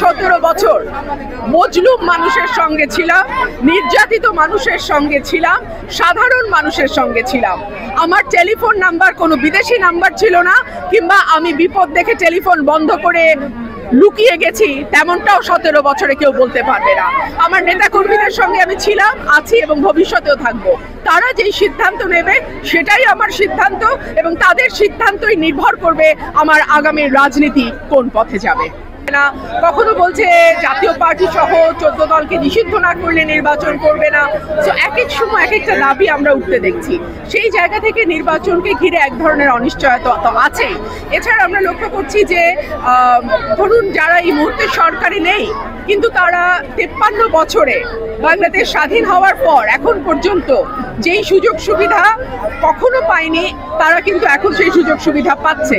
17 বছর মজলুম মানুষের সঙ্গে ছিলাম, নির্যাতিত মানুষের সঙ্গে ছিলাম, সাধারণ মানুষের সঙ্গে ছিলাম। আমার টেলিফোন নাম্বার কোনো বিদেশি নাম্বার ছিল না, কিংবা আমি বিপদ দেখে টেলিফোন বন্ধ করে লুকিয়ে গেছি তেমনটাও 17 বছরে কেউ বলতে পারবে না। আমার নেতাকর্মীদের সঙ্গে আমি ছিলাম, আছি এবং ভবিষ্যতেও থাকবো। তারা যেই সিদ্ধান্ত নেবে সেটাই আমার সিদ্ধান্ত, এবং তাদের সিদ্ধান্তই নির্ভর করবে আমার আগামী রাজনীতি কোন পথে যাবে। না কখনো বলছে জাতীয় পার্টি সহ 14 দলকে নিষিদ্ধ না করলে নির্বাচন করবে না। তো এক এক সময় এক একটা দাবি আমরা উঠতে দেখছি, সেই জায়গা থেকে নির্বাচনকে ঘিরে এক ধরনের অনিশ্চয়তা তো আছেই। এছাড়া আমরা লক্ষ্য করছি যে ধরুন যারা এই মুহূর্তে সরকারে নেই, কিন্তু তারা 53 বছরে বাংলাদেশ স্বাধীন হওয়ার পর এখন পর্যন্ত যেই সুযোগ সুবিধা কখনো পায়নি, তারা কিন্তু এখন সেই সুযোগ সুবিধা পাচ্ছে।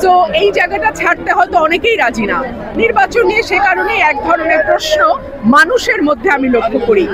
তো এই জায়গাটা ছাড়তে হয়তো অনেকেই রাজি না নির্বাচন নিয়ে। সে কারণে এক ধরনের প্রশ্ন মানুষের মধ্যে আমি লক্ষ্য করি।